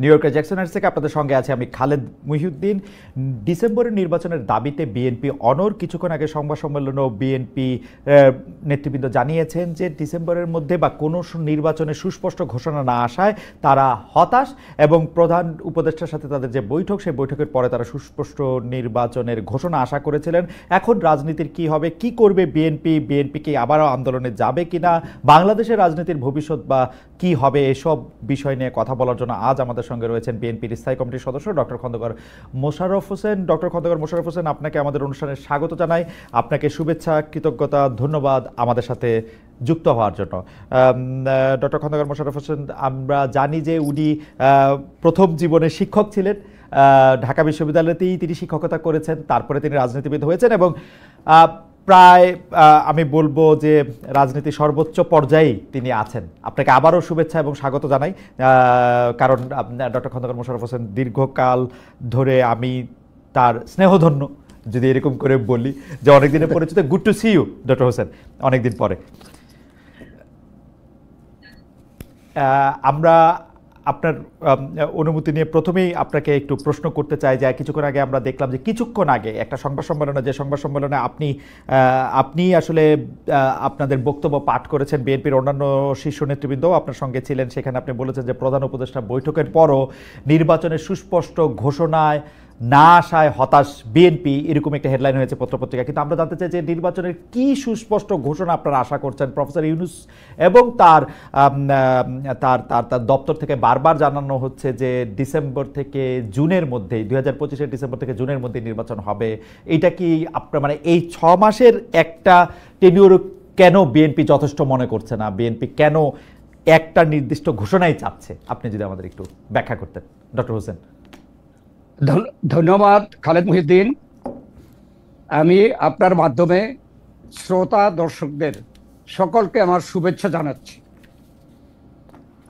New ইয়র্কের জ্যাকসনহাইটস থেকে আপনাদের সঙ্গে আছে আমি খালেদ মহিউদ্দিন। ডিসেম্বরের নির্বাচনের দাবিতে বিএনপি অনড়। কিছুক্ষণ আগে সংবাদ সম্মেলনেও বিএনপি নেতৃবৃন্দ জানিয়েছেন যে ডিসেম্বরের মধ্যে বা কোনো নির্বাচনে সুস্পষ্ট ঘোষণা না আসায় তারা হতাশ, এবং প্রধান উপদেষ্টার সাথে তাদের যে বৈঠক, সেই বৈঠকের পরে তারা সুস্পষ্ট নির্বাচনের ঘোষণা আশা করেছিলেন। এখন রাজনীতির কি হবে, কি করবে বিএনপি কি আবারও আন্দোলনে যাবে কিনা, বাংলাদেশের রাজনীতির ভবিষ্যৎ বা কি হবে, এসব বিষয় নিয়ে কথা বলার জন্য আজ আমাদের সঙ্গে রয়েছেন বিএনপির স্থায়ী কমিটির সদস্য ডক্টর খন্দকার মোশাররফ হোসেন। ডক্টর খন্দকার মোশাররফ হোসেন, আপনাকে আমাদের অনুষ্ঠানে স্বাগত জানাই। আপনাকে শুভেচ্ছা, কৃতজ্ঞতা, ধন্যবাদ আমাদের সাথে যুক্ত হওয়ার জন্য। ডক্টর খন্দকার মোশাররফ হোসেন, আমরা জানি যে উনি প্রথম জীবনে শিক্ষক ছিলেন, ঢাকা বিশ্ববিদ্যালয়তেই তিনি শিক্ষকতা করেছেন, তারপরে তিনি রাজনীতিবিদ হয়েছেন এবং প্রায় আমি বলবো যে রাজনীতির সর্বোচ্চ পর্যায়েই তিনি আছেন। আপনাকে আবারও শুভেচ্ছা এবং স্বাগত জানাই, কারণ ডক্টর খন্দকার মোশাররফ হোসেন দীর্ঘকাল ধরে আমি তার স্নেহধন্য, যদি এরকম করে বলি, যে অনেকদিনের পরিচিত। Good to see you doctor Hossain, অনেকদিন পরে। আমরা আপনার অনুমতি নিয়ে প্রথমেই আপনাকে একটু প্রশ্ন করতে চাই যে কিছুক্ষণ আগে আমরা দেখলাম যে কিছুক্ষণ আগে একটা সংবাদ সম্মেলনে, যে সংবাদ সম্মেলনে আপনি আসলে আপনাদের বক্তব্য পাঠ করেছেন, বিএনপির অন্যান্য শীর্ষ নেতৃবৃন্দও আপনার সঙ্গে ছিলেন। সেখানে আপনি বলেছেন যে প্রধান উপদেষ্টা বৈঠকের পরও নির্বাচনের সুস্পষ্ট ঘোষণায় না আসায় হতাশ বিএনপি, এরকম একটা হেডলাইন হয়েছে পত্রপত্রিকা। কিন্তু আমরা জানতে চাই যে নির্বাচনের কি সুস্পষ্ট ঘোষণা আপনারা আশা করছেন? প্রফেসর ইউনূস এবং তার দপ্তর থেকে বারবার জানানো হচ্ছে যে ডিসেম্বর থেকে জুনের মধ্যেই, 2025-এর ডিসেম্বর থেকে জুনের মধ্যে নির্বাচন হবে। এইটা কি আপনার মানে এই 6 মাসের একটা টেনিউর কেন বিএনপি যথেষ্ট মনে করছে না? বিএনপি কেন একটা নির্দিষ্ট ঘোষণাই চাচ্ছে? আপনি যদি আমাদের একটু ব্যাখ্যা করতেন ডক্টর হোসেন। ধন্যবাদ খালেদ মহিউদ্দিন। আমি আপনার মাধ্যমে শ্রোতা দর্শকদের সকলকে আমার শুভেচ্ছা জানাচ্ছি।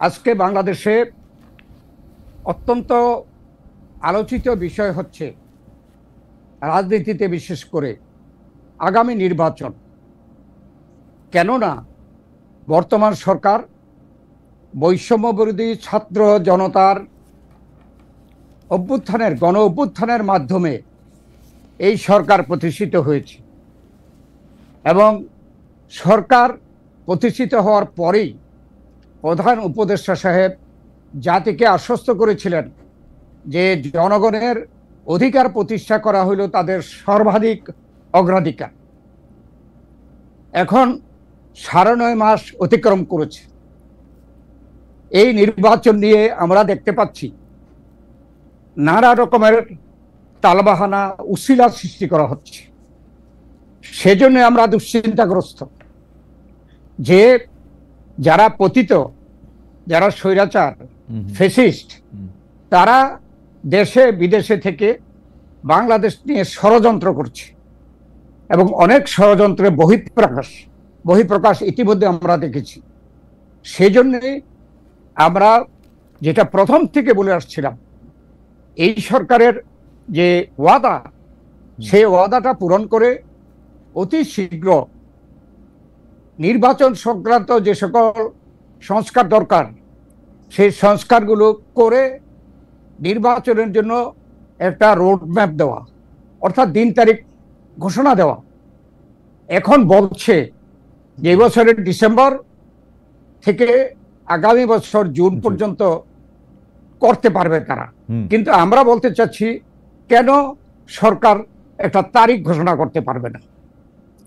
আজকে বাংলাদেশে অত্যন্ত আলোচিত বিষয় হচ্ছে রাজনীতিতে, বিশেষ করে আগামী নির্বাচন। কেননা বর্তমান সরকার বৈষম্য বিরোধী ছাত্র জনতার গণ অভ্যুত্থানের মাধ্যমে এই সরকার প্রতিষ্ঠিত হয়েছে, এবং সরকার প্রতিষ্ঠিত হওয়ার পরেই প্রধান উপদেষ্টা সাহেব জাতিকে আশ্বস্ত করেছিলেন যে জনগণের অধিকার প্রতিষ্ঠা করা হইল তাদের সর্বাধিক অগ্রাধিকার। এখন 9.5 মাস অতিক্রম করেছে। এই নির্বাচন নিয়ে আমরা দেখতে পাচ্ছি নানা রকমের তালবাহানা, উশিলা সৃষ্টি করা হচ্ছে। সেজন্য আমরা দুশ্চিন্তাগ্রস্ত যে যারা পতিত, যারা স্বৈরাচার, ফ্যাসিস্ট, তারা দেশে বিদেশে থেকে বাংলাদেশ নিয়ে ষড়যন্ত্র করছে, এবং অনেক ষড়যন্ত্রের বহিঃপ্রকাশ ইতিমধ্যে আমরা দেখেছি। সেজন্যে আমরা যেটা প্রথম থেকে বলে আসছিলাম, এই সরকারের যে ওয়াদা, সেই ওয়াদাটা পূরণ করে অতি শীঘ্র নির্বাচন সংক্রান্ত যে সকল সংস্কার দরকার, সেই সংস্কারগুলো করে নির্বাচনের জন্য একটা রোডম্যাপ দেওয়া, অর্থাৎ দিন তারিখ ঘোষণা দেওয়া। এখন বলছে যে বছরের ডিসেম্বর থেকে আগামী বছর জুন পর্যন্ত করতে পারবে তারা। কিন্তু আমরা বলতে চাচ্ছি, কেন সরকার একটা তারিখ ঘোষণা করতে পারবে না?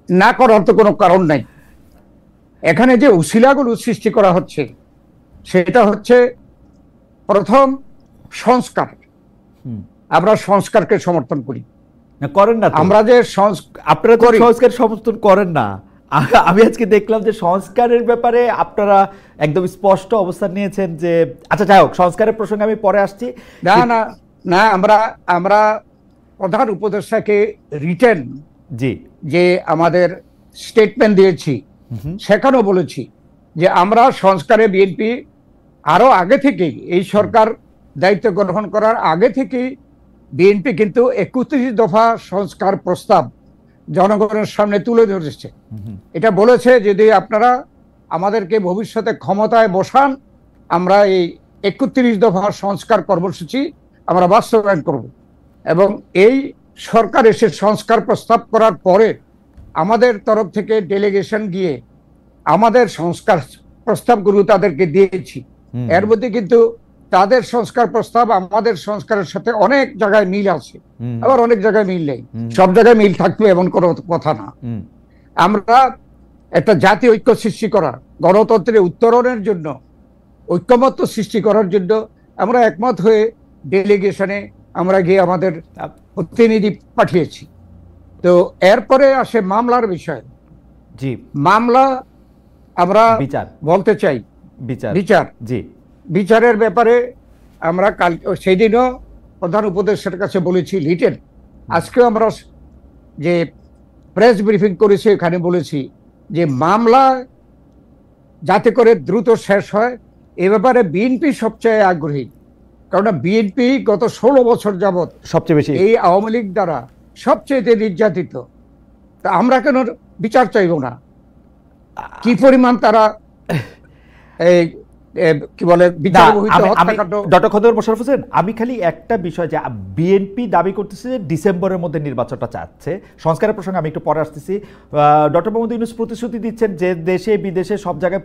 না করার তো কোনো কারণ নাই। এখানে যে উশিলাগুলো সৃষ্টি করা হচ্ছে, সেটা হচ্ছে প্রথম সংস্কার। আমরা সংস্কারকে সমর্থন করি, করেন না আমরা যে আপনারা সংস্কার সমর্থন করেন না। আমি আজকে দেখলাম যে সংস্কারের ব্যাপারে আপনারা একদম স্পষ্ট অবস্থান নিয়েছেন যে আচ্ছা যাই হোক, সংস্কারের প্রসঙ্গে আমি পরে আসছি। না না না, আমরা প্রধান উপদেষ্টাকে রিটেন যে আমাদের স্টেটমেন্ট দিয়েছি, সেখানেও বলেছি যে আমরা সংস্কারে বিএনপি আরো আগে থেকেই, এই সরকার দায়িত্ব গ্রহণ করার আগে থেকেই বিএনপি কিন্তু 31 দফা সংস্কার প্রস্তাব জনগণের সামনে তুলে ধরেছে। এটা বলেছে যদি আপনারা আমাদেরকে ভবিষ্যতে ক্ষমতায় বসান, আমরা এই 31 দফার সংস্কার কর্মসূচি আমরা বাস্তবায়ন করব এবং এই সরকার এসে সংস্কার প্রস্তাব করার পরে আমাদের তরফ থেকে ডেলিগেশন গিয়ে আমাদের সংস্কার প্রস্তাবগুলো তাদেরকে দিয়েছি। এর মধ্যে কিন্তু তাদের সংস্কার প্রস্তাব আমাদের সংস্কারের সাথে অনেক জায়গায় মিল আছে, আবার অনেক জায়গায় মিল নেই। সব জায়গায় মিল থাকবে এমন কোনো কথা না। আমরা একটা জাতীয় ঐক্য সৃষ্টি করা, গণতন্ত্রের উত্তরণের জন্য, ঐক্যমত্য সৃষ্টি করার জন্য আমরা একমত হয়ে ডেলিগেশনে আমরা গিয়ে আমাদের প্রতিনিধি পাঠিয়েছি। তো এরপরে আসে মামলার বিষয়। জি, মামলা আমরা বলতে চাই বিচার বিচারের ব্যাপারে আমরা কাল সেদিনও প্রধান উপদেষ্টার কাছে বলেছি লিটেন, আজকেও আমরা যে প্রেস ব্রিফিং করেছি এখানে বলেছি যে মামলা যাতে করে দ্রুত শেষ হয় এ ব্যাপারে বিএনপি সবচেয়ে আগ্রহী। কারণ বিএনপি গত 16 বছর যাবৎ সবচেয়ে বেশি এই আওয়ামী লীগ দ্বারা সবচেয়ে নির্যাতিত। তা আমরা কেন বিচার চাইব না? কি পরিমাণ তারা কি বলে ডক্টর খন্দকার মোশাররফ হোসেন, আমি খালি একটা বিষয়, যে বিএনপি দাবি করতেছে যে ডিসেম্বরের মধ্যে নির্বাচনটা চাচ্ছে। সংস্কারের প্রসঙ্গে আমি একটু পরে আসতেছি। ডক্টর মোহাম্মদ ইউনূস প্রতিশ্রুতি দিচ্ছেন যে দেশে বিদেশে সব জায়গায়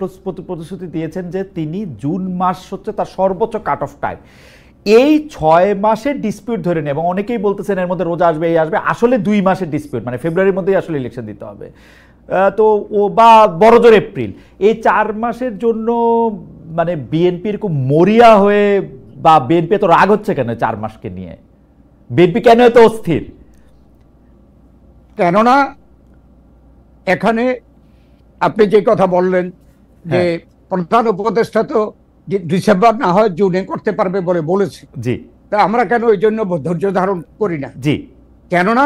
প্রতিশ্রুতি দিয়েছেন যে তিনি জুন মাস হচ্ছে তার সর্বোচ্চ কাট অফ টাইম। এই 6 মাসের ডিসপিউট ধরে নেই, এবং অনেকেই বলতেছেন এর মধ্যে রোজা আসবে, এই আসবে, আসলে 2 মাসের ডিসপিউট, মানে ফেব্রুয়ারির মধ্যেই আসলে ইলেকশন দিতে হবে, তো ও বা বড়জোর এপ্রিল। এই 4 মাসের জন্য মানে বিএনপি এরকম মরিয়া হয়ে, বা বিএনপি এত রাগ হচ্ছে কেন 4 মাসকে নিয়ে? বিএনপি কেন এত অস্থির? কেননা এখানে আপনি যে কথা বললেন যে প্রধান উপদেষ্টা তো ডিসেম্বর না হয় জুনে করতে পারবে বলে বলেছে। জি, তা আমরা কেন এই জন্য ধৈর্য ধারণ করি না? জি, কেননা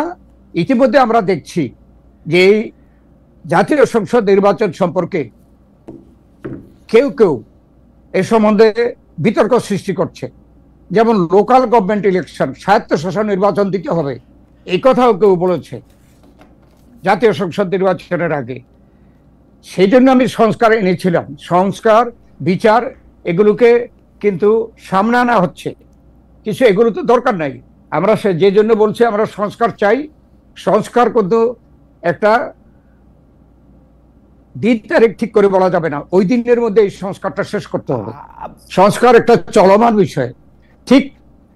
ইতিমধ্যে আমরা দেখছি যে জাতীয় সংসদ নির্বাচন সম্পর্কে কেউ কেউ এ সম্বন্ধে বিতর্ক সৃষ্টি করছে। যেমন লোকাল গভর্নমেন্ট ইলেকশন, স্বায়ত্তশাসন নির্বাচন দিতে হবে, এই কথাও কেউ বলেছে জাতীয় সংসদ নির্বাচনের আগে। সেই জন্য আমি সংস্কার এনেছিলাম। সংস্কার, বিচার এগুলোকে কিন্তু সামনে আনা হচ্ছে। কিছু এগুলো তো দরকার নাই। আমরা যে জন্য বলছি আমরা সংস্কার চাই। সংস্কার কিন্তু একটা দিন তারিখ ঠিক করে বলা যাবে না, ওই দিনের মধ্যে এই সংস্কারটা শেষ করতে হবে। সংস্কার একটা চলমান বিষয়। ঠিক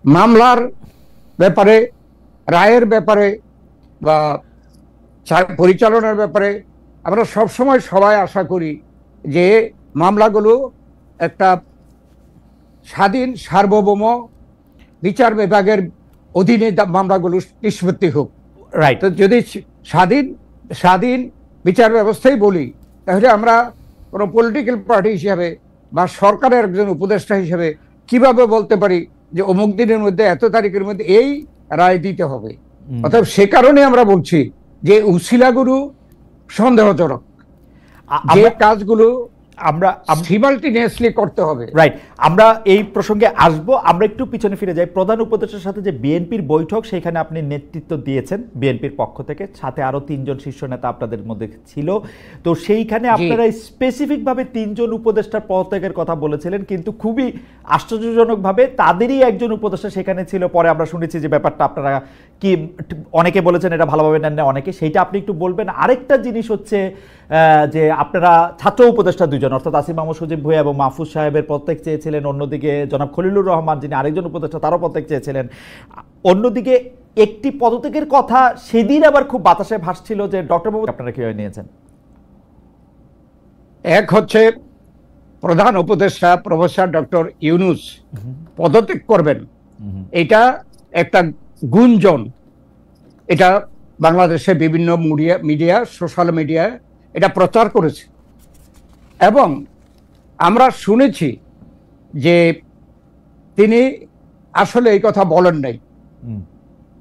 মামলার ব্যাপারে, রায়ের ব্যাপারে বা পরিচালনার ব্যাপারে আমরা সবসময় সবাই আশা করি যে মামলাগুলো একটা স্বাধীন সার্বভৌম বিচার বিভাগের অধীনে মামলাগুলো নিষ্পত্তি হোক। রাইট। তো যদি স্বাধীন বিচার ব্যবস্থাই বলি, তাহলে আমরা কোনো পলিটিক্যাল পার্টি হিসাবে বা সরকারের একজন উপদেষ্টা হিসেবে কিভাবে বলতে পারি যে অমুক দিনের মধ্যে, এত তারিখের মধ্যে এই রায় দিতে হবে? অর্থাৎ সে কারণে আমরা বলছি যে উসিলাগুলো সন্দেহজনক, যে কাজগুলো আমরা সিমালটেনিয়াসলি করতে হবে। রাইট, আমরা এই প্রসঙ্গে আসব। আমরা একটু পিছনে ফিরে যাই। প্রধান উপদেষ্টার সাথে যে বিএনপির বৈঠক, সেখানে আপনি নেতৃত্ব দিয়েছেন বিএনপির পক্ষ থেকে, সাথে আরো 3 জন শীর্ষ নেতা আপনাদের মধ্যে ছিল। তো সেইখানে আপনারা স্পেসিফিকভাবে 3 জন উপদেষ্টার পদত্যাগের কথা বলেছিলেন, কিন্তু খুবই আশ্চর্যজনকভাবে তাদেরই একজন উপদেষ্টা সেখানে ছিল। পরে আমরা শুনেছি যে ব্যাপারটা আপনারা কি, অনেকে বলেছেন এটা ভালোভাবে নেন না, অনেকে, সেইটা আপনি একটু বলবেন। আরেকটা জিনিস হচ্ছে যে আপনারা ছাত্র উপদেষ্টা 2 জন, অর্থাৎ আসিফ মাহমুদ সজীব ভূঁইয়া এবং মাহফুজ সাহেবের পদত্যাগ চেয়েছিলেন। অন্যদিকে জনাব খলিলুর রহমান, যিনি আরেকজন উপদেষ্টা, তারও পদত্যাগ চেয়েছিলেন। অন্যদিকে একটি পদত্যাগের কথা সেদিন আবার খুব বাতাসে ভাসছিল, যে ডক্টর মোহাম্মদ, আপনারা কিভাবে নিয়েছেন? এক হচ্ছে প্রধান উপদেষ্টা প্রফেসর ডক্টর ইউনূস পদত্যাগ করবেন, এটা একটা গুঞ্জন। এটা বাংলাদেশে বিভিন্ন মিডিয়া, সোশ্যাল মিডিয়ায় এটা প্রচার করেছে, এবং আমরা শুনেছি যে তিনি আসলে এই কথা বলেন নাই।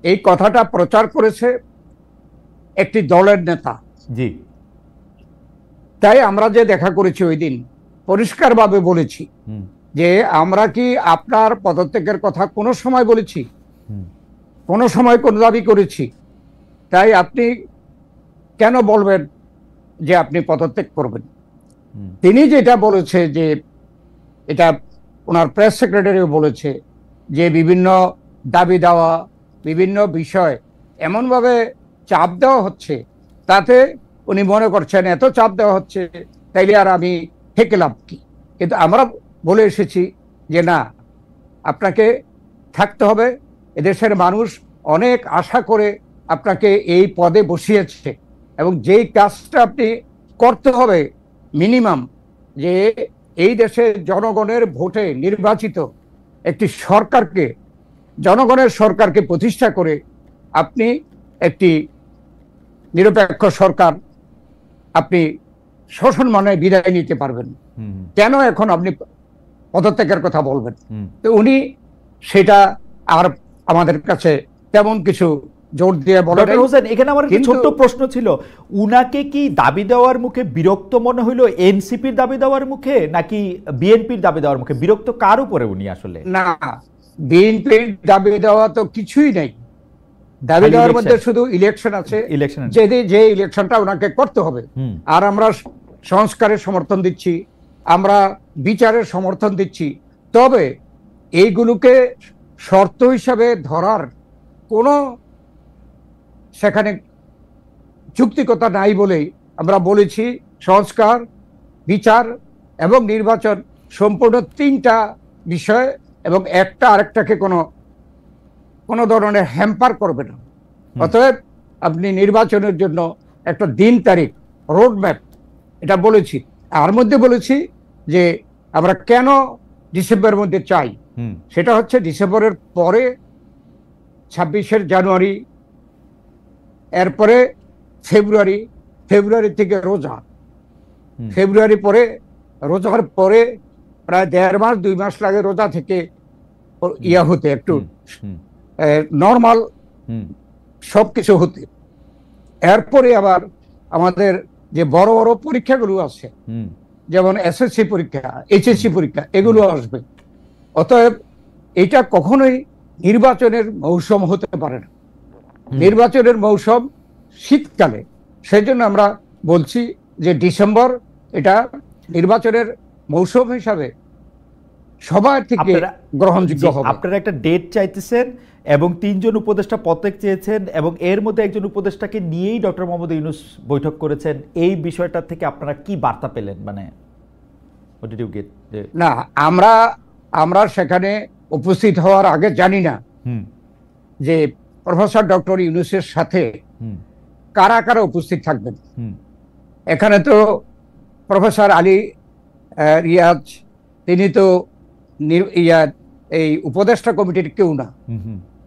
এই কথাটা প্রচার করেছে একটি দলের নেতা। জি, তাই আমরা যে দেখা করেছি ওই দিন পরিষ্কারভাবে বলেছি যে আমরা কি আপনার পদত্যাগের কথা কোনো সময় বলেছি? কোনো সময় কোনো দাবি করেছি? তাই আপনি কেন বলবেন যে আপনি পদত্যাগ করবেন? তিনি যেটা বলেছে যে এটা ওনার প্রেস সেক্রেটারিও বলেছে যে বিভিন্ন দাবি দেওয়া, বিভিন্ন বিষয় এমনভাবে চাপ দেওয়া হচ্ছে, তাতে উনি মনে করছেন এত চাপ দেওয়া হচ্ছে তাইলে আর আমি থেকে লাভ কি। কিন্তু আমরা বলে এসেছি যে না, আপনাকে থাকতে হবে। এদেশের মানুষ অনেক আশা করে আপনাকে এই পদে বসিয়েছে, এবং যেই কাজটা আপনি করতে হবে মিনিমাম, যে এই দেশের জনগণের ভোটে নির্বাচিত একটি সরকারকে, জনগণের সরকারকে প্রতিষ্ঠা করে আপনি একটি নিরপেক্ষ সরকার আপনি শোষণ মানে বিদায় নিতে পারবেন। কেন এখন আপনি পদত্যাগের কথা বলবেন? তো উনি সেটা আর আমাদের কাছে তেমন কিছু জোর দিয়ে বলেন। ডক্টর হোসেন, এখানে আমার একটা ছোট্ট প্রশ্ন ছিল, উনাকে কি দাবি দেওয়ার মুখে বিরক্ত মনে হইলো এনসিপির দাবি দেওয়ার মুখে নাকি বিএনপির দাবি দেওয়ার মুখে? বিরক্ত কার উপরে উনি আসলে? না, বিএনপির দাবি দেওয়া তো কিছুই নেই। দাবি দেওয়ার মধ্যে শুধু ইলেকশন আছে, যে ইলেকশনটা ওনাকে করতে হবে। আর আমরা সংস্কারের সমর্থন দিচ্ছি, আমরা বিচারের সমর্থন দিচ্ছি। তবে এইগুলোকে শর্ত হিসাবে ধরার কোনো সেখানে যুক্তিকতা নাই বলেই আমরা বলেছি সংস্কার, বিচার এবং নির্বাচন সম্পূর্ণ তিনটা বিষয়, এবং একটা আরেকটাকে কোনো ধরনের হ্যাম্পার করবে না। অতএব আপনি নির্বাচনের জন্য একটা দিন তারিখ, রোড ম্যাপ এটা বলেছি। আর মধ্যে বলেছি যে আমরা কেন ডিসেম্বরের মধ্যে চাই, সেটা হচ্ছে ডিসেম্বরের পরে 26 জানুয়ারি, এরপরে ফেব্রুয়ারি থেকে রোজা, ফেব্রুয়ারি পরে, রোজার পরে প্রায় 1.5 মাস 2 মাস লাগে রোজা থেকে ইয়া হতে, একটু নর্মাল সবকিছু হতে। এরপরে আবার আমাদের যে বড় বড় পরীক্ষাগুলো আছে, যেমন এসএসসি পরীক্ষা, এইচএসসি পরীক্ষা, এগুলো আসবে। অতএব এটা কখনোই নির্বাচনের মৌসুম হতে পারে না। নির্বাচনের মৌসুম শীতকালে, সেই জন্য আমরা বলছি যে ডিসেম্বর এটা নির্বাচনের মৌসুম হিসাবে সবার থেকে গ্রহণযোগ্য হবে। আপনারা একটা ডেট চাইতেছেন এবং 3 জন উপদেষ্টা পদত্যাগ চেয়েছেন, এবং এর মধ্যে একজন উপদেষ্টাকে নিয়েই ডক্টর মোহাম্মদ ইউনূস বৈঠক করেছেন। এই বিষয়টা থেকে আপনারা কি বার্তা পেলেন? মানে না, আমরা সেখানে উপস্থিত হওয়ার আগে জানি না যে প্রফেসর ডক্টর ইউনূসের সাথে কারা কারা উপস্থিত থাকবেন। এখানে তো প্রফেসর আলী রিয়াজ, তিনি তো এই উপদেষ্টা কমিটির কেউ না,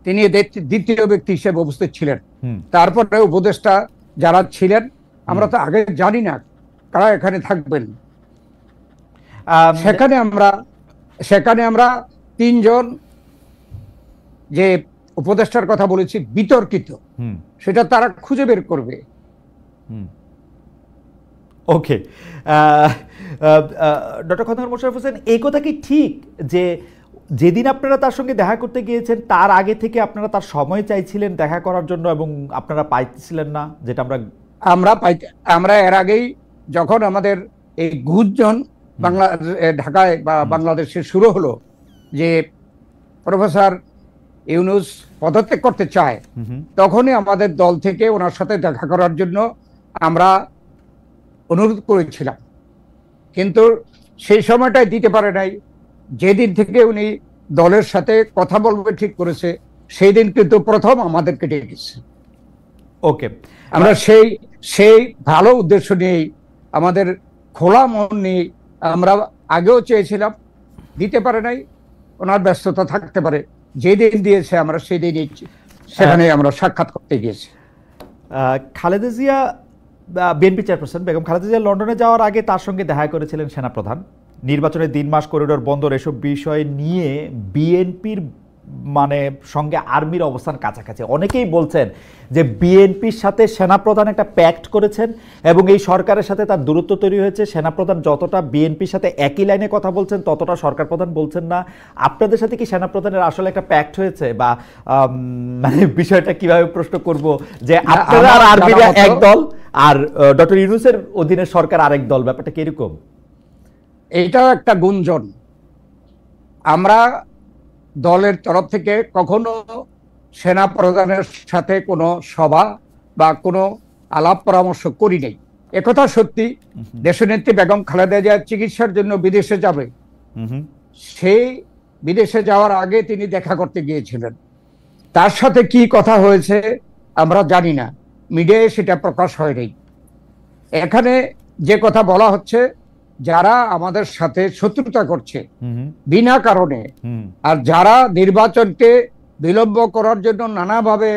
তিনি দ্বিতীয় ব্যক্তি হিসেবে উপস্থিত ছিলেন। তারপরে উপদেষ্টা যারা ছিলেন আমরা তো আগে জানি না কারা এখানে থাকবেন। সেখানে আমরা 3 জন যে উপদেষ্টার কথা বলেছি বিতর্কিত, সেটা তারা খুঁজে বের করবে। ওকে, ডক্টর খন্দকার মোশাররফ হোসেন, এই কথা কি ঠিক যে যেদিন আপনারা তার সঙ্গে দেখা করতে গিয়েছেন তার আগে থেকে আপনারা তার সময় চাইছিলেন দেখা করার জন্য এবং আপনারা পাইছিলেন না? যেটা আমরা এর আগেই যখন আমাদের এই গুঞ্জন ঢাকায় বা বাংলাদেশে শুরু হলো যে প্রফেসর ইউনূস পদত্যাগ করতে চায়, তখনই আমাদের দল থেকে ওনার সাথে দেখা করার জন্য আমরা অনুরোধ করেছিলাম, কিন্তু সেই সময়টাই দিতে পারে নাই। যেদিন থেকে উনি দলের সাথে কথা বলবে ঠিক করেছে, সেই দিন কিন্তু প্রথম আমাদেরকে ডেকেছে। ওকে, আমরা সেই ভালো উদ্দেশ্য নিয়েই, আমাদের খোলা মন নিয়ে আমরা আগেও চেয়েছিলাম, দিতে পারে নাই, ওনার ব্যস্ততা থাকতে পারে। যেদিন দিয়েছে আমরা সেই দিনই সেখানে আমরা সাক্ষাৎ করতে গিয়েছি। খালেদা জিয়া, বিএনপি চেয়ারপারসন বেগম খালেদা জিয়া লন্ডনে যাওয়ার আগে তার সঙ্গে দেখা করেছিলেন সেনাপ্রধান। নির্বাচনের 3 মাস, করিডোর বন্দর, এসব বিষয় নিয়ে বিএনপির সঙ্গে আর্মির অবস্থান কাছাকাছি। অনেকেই বলছেন যে বিএনপির সাথে সেনাপ্রধান একটা প্যাক্ট করেছেন এবং এই সরকারের সাথে তার দূরত্ব তৈরি হয়েছে। সেনাপ্রধান যতটা বিএনপির সাথে একই লাইনে কথা বলছেন ততটা সরকার প্রধান বলছেন না। আপনাদের সাথে কি সেনাপ্রধানের আসলে একটা প্যাক্ট হয়েছে, বা বিষয়টা কিভাবে প্রশ্ন করব যে আপনারা আর আর্মিরা এক দল আর ডক্টর ইউনূসের অধীনে সরকার আরেক দল, ব্যাপারটা কি এরকম? এইটাও একটা গুঞ্জন। আমরা দলের তরফ থেকে কখনো সেনা প্রধানের সাথে কোনো সভা বা কোনো আলাপ পরামর্শ করি নাই। একথা সত্যি, দেশনেত্রী বেগম খালেদা জিয়া চিকিৎসার জন্য বিদেশে যাবে, সেই বিদেশে যাওয়ার আগে তিনি দেখা করতে গিয়েছিলেন। তার সাথে কি কথা হয়েছে আমরা জানি না, মিডিয়ায় সেটা প্রকাশ হয়নি। এখানে যে কথা বলা হচ্ছে, যারা আমাদের সাথে শত্রুতা করছে বিনা কারণে, আর যারা নির্বাচনকে বিলম্ব করার জন্য নানাভাবে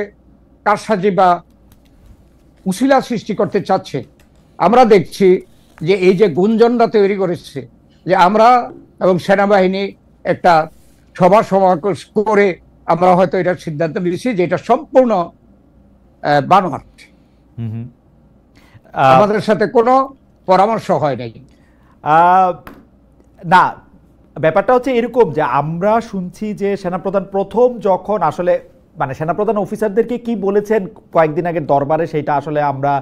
কারসাজি বা উশিলা সৃষ্টি করতে চাচ্ছে, আমরা দেখছি যে এই যে গুঞ্জনটা তৈরি করেছে যে আমরা এবং সেনাবাহিনী একটা সভা সমাবেশ করে আমরা হয়তো এটার সিদ্ধান্ত নিয়েছি যে এটা সম্পূর্ণ বানোয়াট, আমাদের সাথে কোনো পরামর্শ হয় নাই। না, ব্যাপারটা হচ্ছে এরকম যে আমরা শুনছি যে সেনাপ্রধান প্রথম যখন আসলে মানে সেনাপ্রধান অফিসারদেরকে কি বলেছেন কয়েকদিন আগে দরবারে, সেটা আসলে আমরা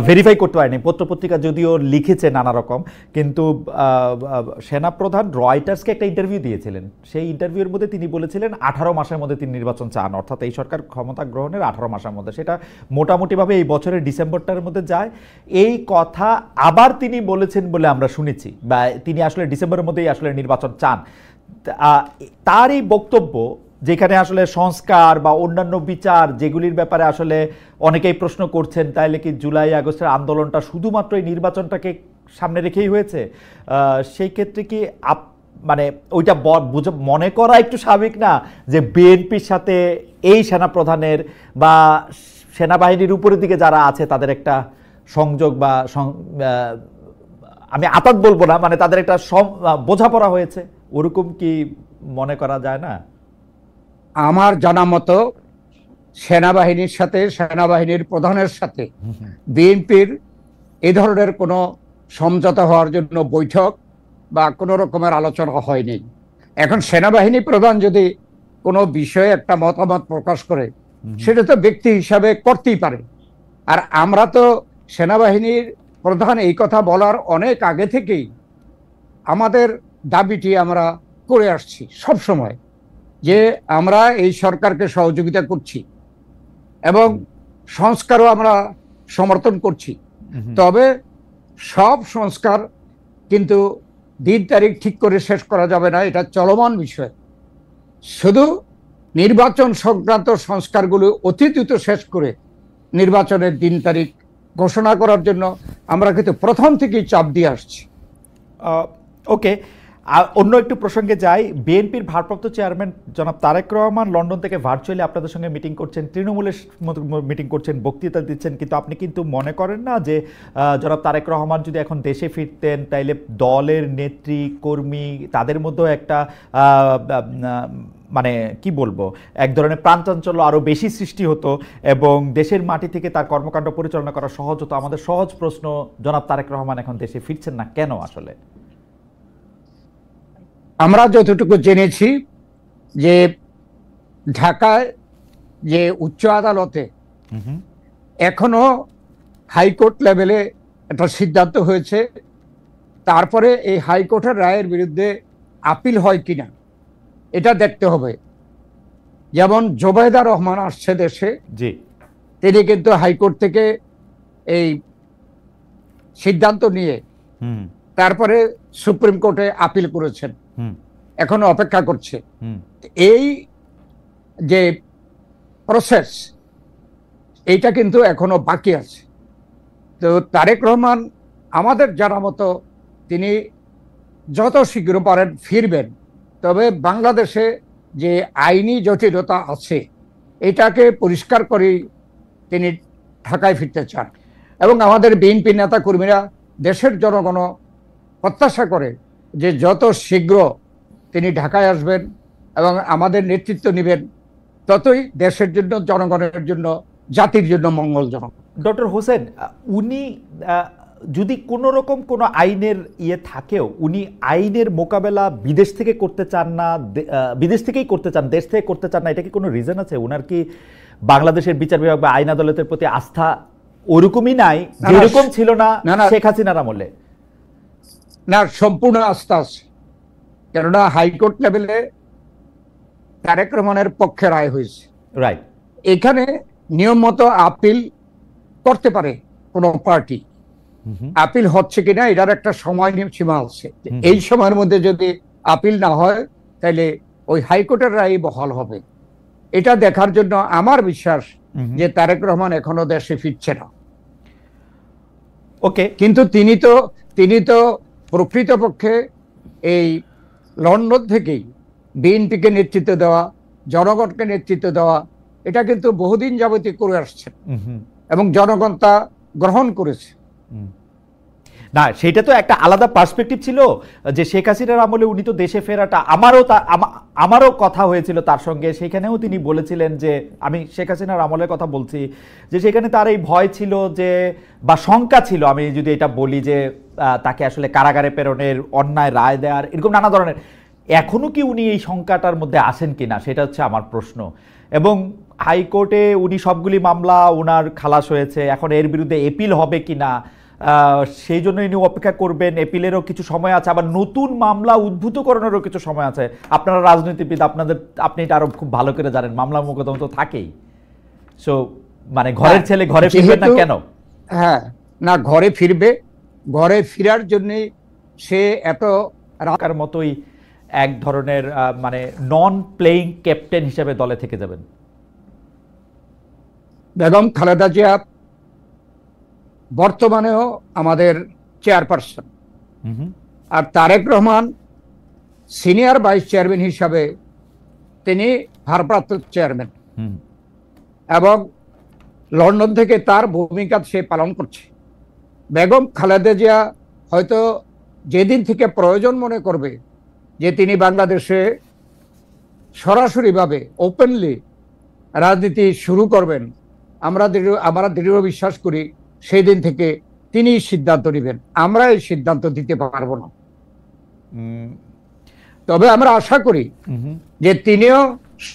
ভেরিফাই করতে পারিনি। পত্রপত্রিকা যদিও লিখেছে নানা রকম, কিন্তু সেনাপ্রধান রয়টার্সকে একটা ইন্টারভিউ দিয়েছিলেন। সেই ইন্টারভিউর মধ্যে তিনি বলেছিলেন 18 মাসের মধ্যে তিনি নির্বাচন চান, অর্থাৎ এই সরকার ক্ষমতা গ্রহণের 18 মাসের মধ্যে। সেটা মোটামুটিভাবে এই বছরের ডিসেম্বরটার মধ্যে যায়। এই কথা আবার তিনি বলেছেন বলে আমরা শুনেছি, বা তিনি আসলে ডিসেম্বরের মধ্যেই আসলে নির্বাচন চান। তার এই বক্তব্য, যেখানে আসলে সংস্কার বা অন্যান্য বিচার যেগুলির ব্যাপারে আসলে অনেকেই প্রশ্ন করছেন, তাইলে কি জুলাই আগস্টের আন্দোলনটা শুধুমাত্র এই নির্বাচনটাকে সামনে রেখেই হয়েছে? সেই ক্ষেত্রে কি মানে ওইটা মনে করা একটু স্বাভাবিক না যে বিএনপির সাথে এই সেনাপ্রধানের বা সেনাবাহিনীর উপরের দিকে যারা আছে তাদের একটা সংযোগ বা আমি আপাত বলবো না, মানে তাদের একটা বোঝাপড়া হয়েছে, ওরকম কি মনে করা যায় না? আমার জানা মতো সেনাবাহিনীর সাথে, সেনাবাহিনীর প্রধানের সাথে বিএনপির এই ধরনের কোনো সমঝোতা হওয়ার জন্য বৈঠক বা কোনো রকমের আলোচনা হয়নি। এখন সেনাবাহিনী প্রধান যদি কোনো বিষয়ে একটা মতামত প্রকাশ করে, সেটা তো ব্যক্তি হিসাবে করতেই পারে। আর আমরা তো সেনাবাহিনীর প্রধান এই কথা বলার অনেক আগে থেকেই আমাদের দাবিটি আমরা করে আসছি সব সময়, যে আমরা এই সরকারকে সহযোগিতা করছি এবং সংস্কারও আমরা সমর্থন করছি। তবে সব সংস্কার কিন্তু দিন তারিখ ঠিক করে শেষ করা যাবে না, এটা চলমান বিষয়। শুধু নির্বাচন সংক্রান্ত সংস্কারগুলো অতি দ্রুত শেষ করে নির্বাচনের দিন তারিখ ঘোষণা করার জন্য আমরা কিন্তু প্রথম থেকেই চাপ দিয়ে আসছি। ওকে, অন্য একটু প্রসঙ্গে যাই। বিএনপির ভারপ্রাপ্ত চেয়ারম্যান জনাব তারেক রহমান লন্ডন থেকে ভার্চুয়ালি আপনাদের সঙ্গে মিটিং করছেন, তৃণমূলের মিটিং করছেন, বক্তৃতা দিচ্ছেন, কিন্তু আপনি কিন্তু মনে করেন না যে জনাব তারেক রহমান যদি এখন দেশে ফিরতেন তাইলে দলের নেত্রী কর্মী তাদের মধ্যেও একটা মানে কি বলবো, এক ধরনের প্রাণচাঞ্চল্য আরও বেশি সৃষ্টি হতো এবং দেশের মাটি থেকে তার কর্মকাণ্ড পরিচালনা করা সহজ হতো? আমাদের সহজ প্রশ্ন, জনাব তারেক রহমান এখন দেশে ফিরছেন না কেন আসলে? আমরা যতটুকু জেনেছি যে ঢাকায় যে উচ্চ আদালতে এখনো হাইকোর্ট লেভেলে একটা সিদ্ধান্ত হয়েছে, তারপরে এই হাইকোর্টের রায়ের বিরুদ্ধে আপিল হয় কিনা এটা দেখতে হবে। যেমন জোবায়দা রহমান আসছে দেশে, তিনি কিন্তু হাইকোর্ট থেকে এই সিদ্ধান্ত নিয়ে তারপরে সুপ্রিম কোর্টে আপিল করেছেন, এখনো অপেক্ষা করছে। এই যে প্রসেস, এইটা কিন্তু এখনো বাকি আছে। তো তারেক রহমান আমাদের জানা মতো তিনি যত শীঘ্র পারেন ফিরবেন, তবে বাংলাদেশে যে আইনি জটিলতা আছে এটাকে পরিষ্কার করেই তিনি ঢাকায় ফিরতে চান। এবং আমাদের বিএনপি নেতা কর্মীরা, দেশের জনগণ প্রত্যাশা করে যে যত শীঘ্র তিনি ঢাকায় আসবেন এবং আমাদের নেতৃত্ব নেবেন, ততই দেশের জন্য, জনগণের জন্য, জাতির জন্য মঙ্গলজনক। ডক্টর হোসেন, উনি যদি কোনো রকম কোনো আইনের থাকেও উনি আইনের মোকাবেলা বিদেশ থেকে করতে চান না, বিদেশ থেকেই করতে চান, দেশ থেকে করতে চান না, এটা কি কোনো রিজন আছে? ওনার কি বাংলাদেশের বিচার বিভাগ বা আইন আদালতের প্রতি আস্থা ওরকমই নাই যেরকম ছিল না শেখ হাসিনার আমলে? না, সম্পূর্ণ আস্থা আছে। কেননা হাইকোর্ট লেভেলে তারেক রহমানের পক্ষে রায় হয়েছে। রাইট। এখানে নিয়ম মতো আপিল করতে পারে কোন পার্টি। আপিল হচ্ছে কিনা এটার একটা সময় সীমা আছে। এই সময়ের মধ্যে যদি আপিল না হয় তাহলে ওই হাইকোর্টের রায় বহাল হবে। এটা দেখার জন্য আমার বিশ্বাস যে তারেক রহমান এখনো দেশে ফিরছে না। ওকে, কিন্তু তিনি তো প্রকৃতপক্ষে এই লন্ডন থেকেই বিএনপিকে নেতৃত্ব দেওয়া, জনগণকে নেতৃত্ব দেওয়া, এটা কিন্তু বহুদিন যাবতীয় করে আসছেন এবং জনগণ তা গ্রহণ করেছে। না, সেটা তো একটা আলাদা পার্সপেক্টিভ ছিল যে শেখ হাসিনার আমলে উনি তো দেশে ফেরাটা, আমারও কথা হয়েছিল তার সঙ্গে। সেখানেও তিনি বলেছিলেন যে, আমি শেখ হাসিনার আমলের কথা বলছি, যে সেখানে তার এই ভয় ছিল যে, বা শঙ্কা ছিল, আমি যদি এটা বলি যে তাকে আসলে কারাগারে প্রেরণের, অন্যায় রায় দেওয়ার, এরকম নানা ধরনের। এখনো কি উনি এই শঙ্কাটার মধ্যে আসেন কিনা সেটা হচ্ছে আমার প্রশ্ন। এবং হাইকোর্টে উনি সবগুলি মামলা ওনার খালাস হয়েছে, এখন এর বিরুদ্ধে এপিল হবে কিনা সেই জন্য ইনি অপেক্ষা করবেন। এপিলেরও কিছু সময় আছে, আবার নতুন মামলা উদ্ভূত করানোরও কিছু সময় আছে। আপনারা রাজনীতিবিদ, আপনি এটা আরো খুব ভালো করে জানেন, মামলা মোকদ্দমা তো থাকেই। সো মানে ঘরের ছেলে ঘরে ফিরবে না কেন? হ্যাঁ, না, ঘরে ফিরবে। ঘরে ফেরার জন্য সে এত রাখার মতোই এক ধরনের মানে নন প্লেইং ক্যাপ্টেন হিসেবে দলে থেকে যাবেন। বেগম খালেদা জিয়া বর্তমানেও আমাদের চেয়ারপারসন, আর Tarique Rahman senior vice chairman হিসাবে তিনি ভারপ্রাপ্ত চেয়ারম্যান, এবং লন্ডন থেকে তার ভূমিকা সে পালন করছে। বেগম খালেদা জিয়া হয়তো যেদিন থেকে প্রয়োজন মনে করবে যে তিনি বাংলাদেশে সরাসরিভাবে ওপেনলি রাজনীতি শুরু করবেন, আমরা দৃঢ় বিশ্বাস করি সেই দিন থেকে তিনি সিদ্ধান্ত নেবেন। আমরা এই সিদ্ধান্ত দিতে পারবো না। তবে আমরা আশা করি যে তিনিও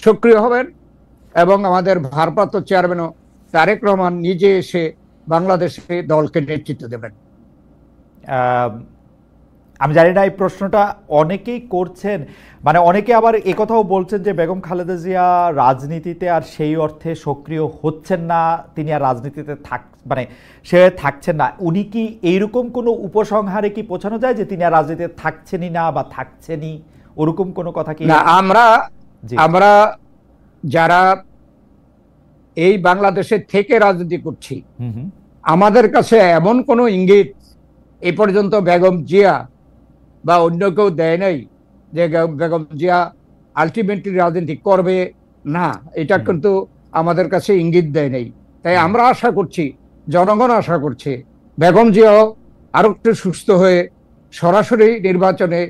সক্রিয় হবেন এবং আমাদের ভারপ্রাপ্ত চেয়ারম্যানও তারেক রহমান নিজে এসে বাংলাদেশে দলকে নেতৃত্ব দেবেন। আমি জানি না এই প্রশ্নটা অনেকেই করছেন, মানে অনেকে আবার একথাও বলছেন যে বেগম খালেদা জিয়া রাজনীতিতে আর সেই অর্থে সক্রিয় হচ্ছেন না, তিনি আর রাজনীতিতে মানে সে থাকছেন না। উনি কি এইরকম কোনো উপসংহারে কি পৌঁছানো যায় যে তিনি আর রাজনীতিতে থাকছেনই না বা থাকছেনই, ওরকম কোনো কথা কি? না, আমরা যারা এই বাংলাদেশে থেকে রাজনীতি করছি, আমাদের কাছে এমন কোনো ইঙ্গিত এ পর্যন্ত বেগম জিয়া বা অন্য কেউ দেয় নাই যে বেগম জিয়া আলটিমেটলি রাজনীতি করবে না, এটা কিন্তু আমাদের কাছে ইঙ্গিত দেয় নাই। তাই আমরা আশা করছি, জনগণ আশা করছে, বেগম জিয়াও আরো একটু সুস্থ হয়ে সরাসরি নির্বাচনে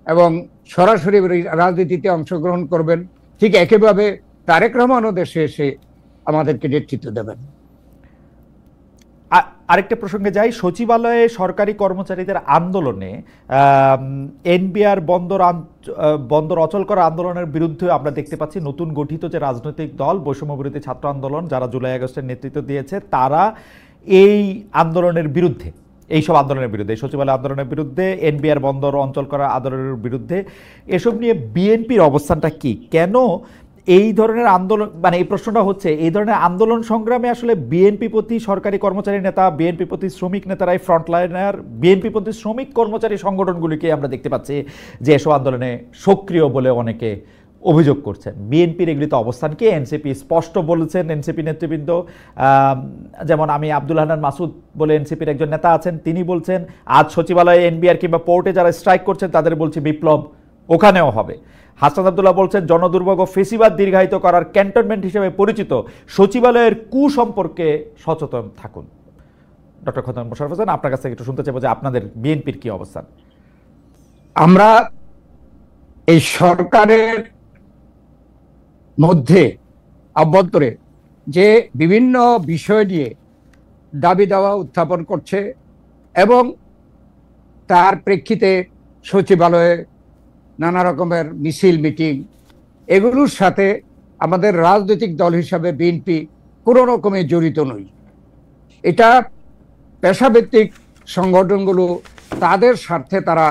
এবং সরাসরি রাজনীতিতে অংশগ্রহণ করবেন। ঠিক একইভাবে তারেক রহমানও দেশে এসে আমাদেরকে নেতৃত্ব দেবেন। আরেকটা প্রসঙ্গে যাই, সচিবালয়ে সরকারি কর্মচারীদের আন্দোলনে এনবিআর বন্দর অচল করা আন্দোলনের বিরুদ্ধে আমরা দেখতে পাচ্ছি নতুন গঠিত যে রাজনৈতিক দল বৈষম্য বিরোধী ছাত্র আন্দোলন, যারা জুলাই আগস্টের নেতৃত্ব দিয়েছে, তারা এই আন্দোলনের বিরুদ্ধে, এইসব আন্দোলনের বিরুদ্ধে, সচিবালয় আন্দোলনের বিরুদ্ধে, এনবিআর বন্দর অঞ্চল করা আন্দোলনের বিরুদ্ধে। এসব নিয়ে বিএনপির অবস্থানটা কি? কেন এই ধরনের আন্দোলন, মানে এই প্রশ্নটা হচ্ছে, এই ধরনের আন্দোলন সংগ্রামে আসলে বিএনপি প্রতি সরকারি কর্মচারী নেতা, বিএনপি প্রতি শ্রমিক নেতারাই ফ্রন্টলাইনার, বিএনপি প্রতি শ্রমিক কর্মচারী সংগঠনগুলিকে আমরা দেখতে পাচ্ছি যে এসব আন্দোলনে সক্রিয় বলে অনেকে অভিযোগ করছেন। বিএনপির এগুলিতে অবস্থান কি? এনসিপি স্পষ্ট বলেছেন, এনসিপি নেতৃবৃন্দ, যেমন আমি আব্দুল হান্নান মাসুদ বলে এনসিপির একজন নেতা আছেন, তিনি বলছেন আজ সচিবালয়ে এনবিআর কিংবা পোর্টে যারা স্ট্রাইক করছেন তাদের বলছে বিপ্লব ওখানেও হবে। হাসান আব্দুল্লাহ বলছেন জনদুর্ভোগ ও ফেসিবাদ দীর্ঘায়িত করার ক্যান্টনমেন্ট হিসেবে পরিচিত সচিবালয়ের কুসম্পর্কে সচেতন থাকুন। ডক্টর খন্দকার মোশাররফ হোসেন, আপনার কাছ থেকে একটু শুনতে চাইবো যে আপনাদের বিএনপির কি অবস্থান? আমরা এই সরকারের মধ্যে অভ্যন্তরে যে বিভিন্ন বিষয় নিয়ে দাবি দাওয়া উত্থাপন করছে এবং তার প্রেক্ষিতে সচিবালয়ে নানা রকমের মিছিল মিটিং, এগুলোর সাথে আমাদের রাজনৈতিক দল হিসাবে বিএনপি কোনো রকমে জড়িত নই। এটা পেশাভিত্তিক সংগঠনগুলো তাদের স্বার্থে তারা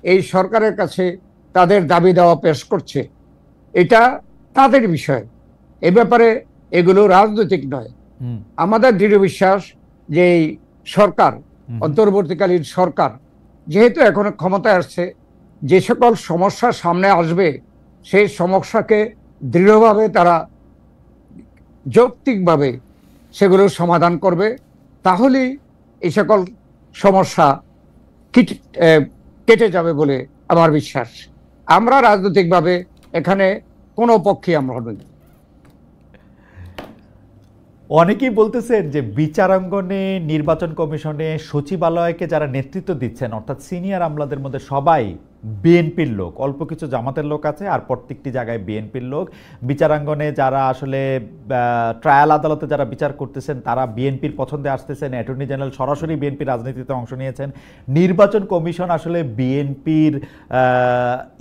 এই সরকারের কাছে তাদের দাবি দেওয়া পেশ করছে, এটা তাদের বিষয়। এ ব্যাপারে এগুলো রাজনৈতিক নয়। আমাদের দৃঢ় বিশ্বাস যে এই সরকার, অন্তর্বর্তীকালীন সরকার যেহেতু এখনো ক্ষমতায় আসছে, যে সকল সমস্যা সামনে আসবে সেই সমস্যাকে দৃঢ়ভাবে তারা যৌক্তিকভাবে সেগুলোর সমাধান করবে, তাহলেই এই সকল সমস্যা কেটে যাবে বলে আমার বিশ্বাস। আমরা রাজনৈতিকভাবে এখানে কোনো পক্ষে আমরা নই। অনেকেই বলতেছেন যে বিচারাঙ্গনে, নির্বাচন কমিশনে, সচিবালয়কে যারা নেতৃত্ব দিচ্ছেন অর্থাৎ সিনিয়র আমলাদের মধ্যে সবাই বিএনপির লোক, অল্প কিছু জামাতের লোক আছে, আর প্রত্যেকটি জায়গায় বিএনপির লোক। বিচারাঙ্গনে যারা আসলে ট্রায়াল আদালতে যারা বিচার করতেছেন তারা বিএনপির পছন্দে আসতেছেন, অ্যাটর্নি জেনারেল সরাসরি বিএনপির রাজনীতিতে অংশ নিয়েছেন। নির্বাচন কমিশন আসলে বিএনপির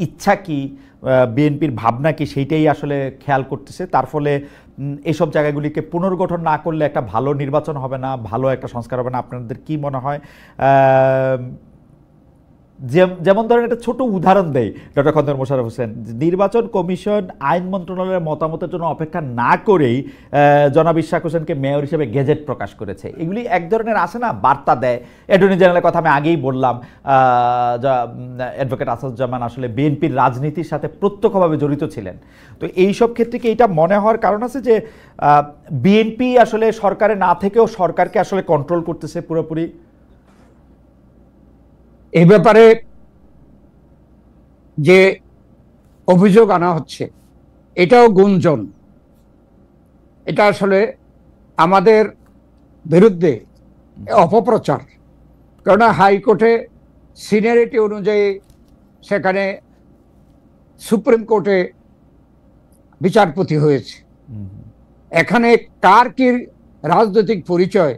ইচ্ছা কি, বিএনপির ভাবনা কি, সেইটাই আসলে খেয়াল করতেছে। তার ফলে এইসব জায়গাগুলিকে পুনর্গঠন না করলে একটা ভালো নির্বাচন হবে না, ভালো একটা সংস্কার হবে না। আপনাদের কি মনে হয়? যেমন ধরেন একটা ছোট উদাহরণ দেয় ডক্টর খন্দকার মোশাররফ হোসেন, নির্বাচন কমিশন আইন মন্ত্রণালয়ের মতামতের জন্য অপেক্ষা না করেই জনাব ইশরাক হোসেনকে মেয়র হিসেবে গেজেট প্রকাশ করেছে। এগুলি এক ধরনের আসে না, বার্তা দেয়। অ্যাটর্নি জেনারেলের কথা আমি আগেই বললাম, অ্যাডভোকেট আসাদুজ্জামান আসলে বিএনপির রাজনীতির সাথে প্রত্যক্ষভাবে জড়িত ছিলেন। তো এইসব ক্ষেত্রে কি এটা মনে হওয়ার কারণ আছে যে বিএনপি আসলে সরকারে না থেকেও সরকারকে আসলে কন্ট্রোল করতেছে পুরোপুরি? এই ব্যাপারে যে অভিযোগ আনা হচ্ছে এটাও গুঞ্জন, এটা আসলে আমাদের বিরুদ্ধে অপপ্রচার। কেননা হাইকোর্টে সিনিয়রিটি অনুযায়ী সেখানে সুপ্রিম কোর্টে বিচারপতি হয়েছে, এখানে কার কি রাজনৈতিক পরিচয়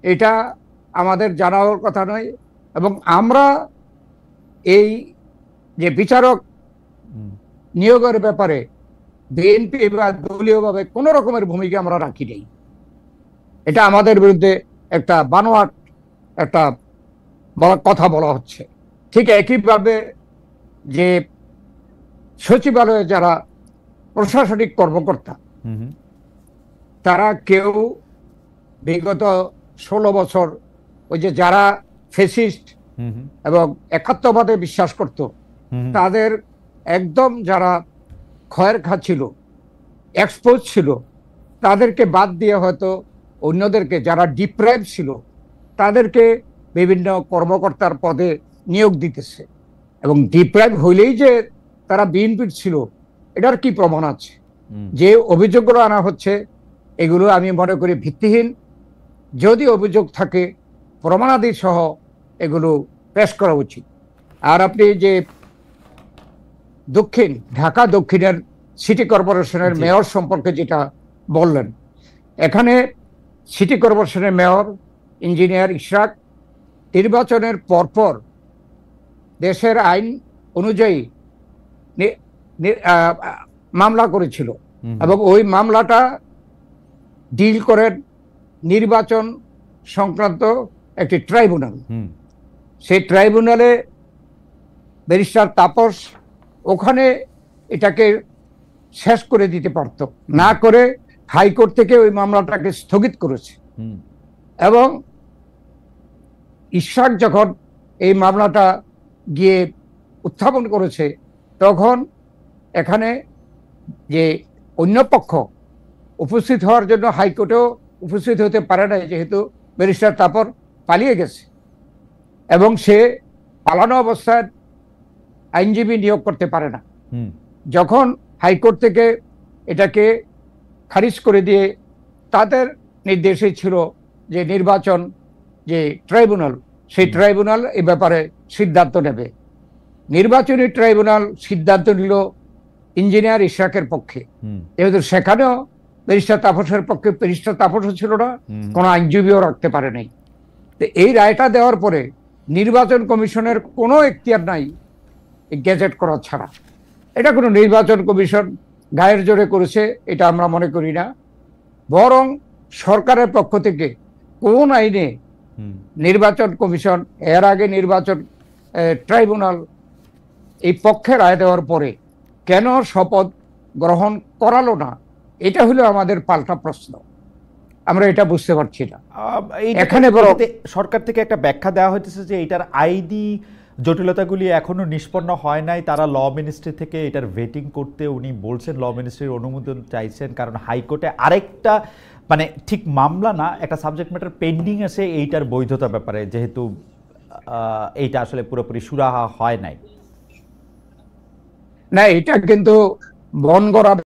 এটা আমাদের জানার কথা নয়। এবং আমরা এই যে বিচারক নিয়োগের ব্যাপারে বিএনপি বা দলীয়ভাবে কোনো রকমের ভূমিকা আমরা রাখি নেই। এটা আমাদের বিরুদ্ধে একটা বানোয়াট একটা কথা বলা হচ্ছে। ঠিক একইভাবে যে সচিবালয়ে যারা প্রশাসনিক কর্মকর্তা তারা কেউ বিগত 16 বছর ওই যে যারা ফেসিস্ট এবং একাত্মবাদে বিশ্বাস করত তাদের একদম যারা ক্ষয়ের খাচ্ছিল, এক্সপোজ ছিল, তাদেরকে বাদ দিয়ে হয়তো অন্যদেরকে যারা ডিপ্রাইভ ছিল তাদেরকে বিভিন্ন কর্মকর্তার পদে নিয়োগ দিতেছে। এবং ডিপ্রাইভ হইলেই যে তারা বিএনপির ছিল এটার কি প্রমাণ আছে? যে অভিযোগগুলো আনা হচ্ছে এগুলো আমি মনে করি ভিত্তিহীন। যদি অভিযোগ থাকে প্রমাণাদি সহ এগুলো পেশ করা উচিত। আর আপনি যে ঢাকা দক্ষিণের সিটি কর্পোরেশনের মেয়র সম্পর্কে যেটা বললেন, এখানে সিটি কর্পোরেশনের মেয়র ইঞ্জিনিয়ার ইশরাক নির্বাচনের পরপর দেশের আইন অনুযায়ী মামলা করেছিল এবং ওই মামলাটা ডিল করেন নির্বাচন সংক্রান্ত একটি ট্রাইব্যুনাল। সেই ট্রাইব্যুনালে ব্যারিস্টার তাপস ওখানে এটাকে শেষ করে দিতে পারত, না করে হাইকোর্ট থেকে ওই মামলাটাকে স্থগিত করেছে। এবং ইশরাক যখন এই মামলাটা গিয়ে উত্থাপন করেছে তখন এখানে যে অন্য পক্ষ উপস্থিত হওয়ার জন্য হাইকোর্টেও উপস্থিত হতে পারে না, যেহেতু ব্যারিস্টার তাপর পালিয়ে গেছে এবং সে পালানো অবস্থায় আইনজীবী নিয়োগ করতে পারে না। যখন হাইকোর্ট থেকে এটাকে খারিজ করে দিয়ে তাদের নির্দেশে ছিল যে নির্বাচন যে ট্রাইব্যুনাল, সেই ট্রাইব্যুনাল এ ব্যাপারে সিদ্ধান্ত নেবে। নির্বাচনী ট্রাইব্যুনাল সিদ্ধান্ত নিল ইঞ্জিনিয়ার ইশরাকের পক্ষে, যেহেতু সেখানেও ব্যারিস্টার তাপসের পক্ষে ব্যারিস্টার তাপসও ছিল না, কোনো আইনজীবীও রাখতে পারে নাই। তো এই রায়টা দেওয়ার পরে নির্বাচন কমিশনের কোনো এখতিয়ার নাই গেজেট করা ছাড়া। এটা কোনো নির্বাচন কমিশন গায়ের জোরে করেছে এটা আমরা মনে করি না, বরং সরকারের পক্ষ থেকে কোন আইনে নির্বাচন কমিশন এর আগে নির্বাচন ট্রাইব্যুনাল এই পক্ষে রায় দেওয়ার পরে কেন শপথ গ্রহণ করালো না, এটা হলো আমাদের পাল্টা প্রশ্ন। আমরা এটা বুঝতে পারছি না। এখানে সরকার থেকে একটা ব্যাখ্যা দেওয়া হইতেছে যে এটার আইনি জটিলতাগুলি এখনো নিষ্পন্ন হয় নাই, তারা ল মিনিস্ট্রি থেকে এটার ভেটিং করতে উনি বলছেন, ল মিনিস্ট্রির অনুমোদন চাইছেন, কারণ হাইকোর্টে আরেকটা মানে ঠিক মামলা না, একটা সাবজেক্ট ম্যাটার পেন্ডিং আছে এইটার বৈধতা ব্যাপারে, যেহেতু এইটা আসলে পুরোপুরি সুরাহা হয় নাই। না, এটা কিন্তু বনগড়া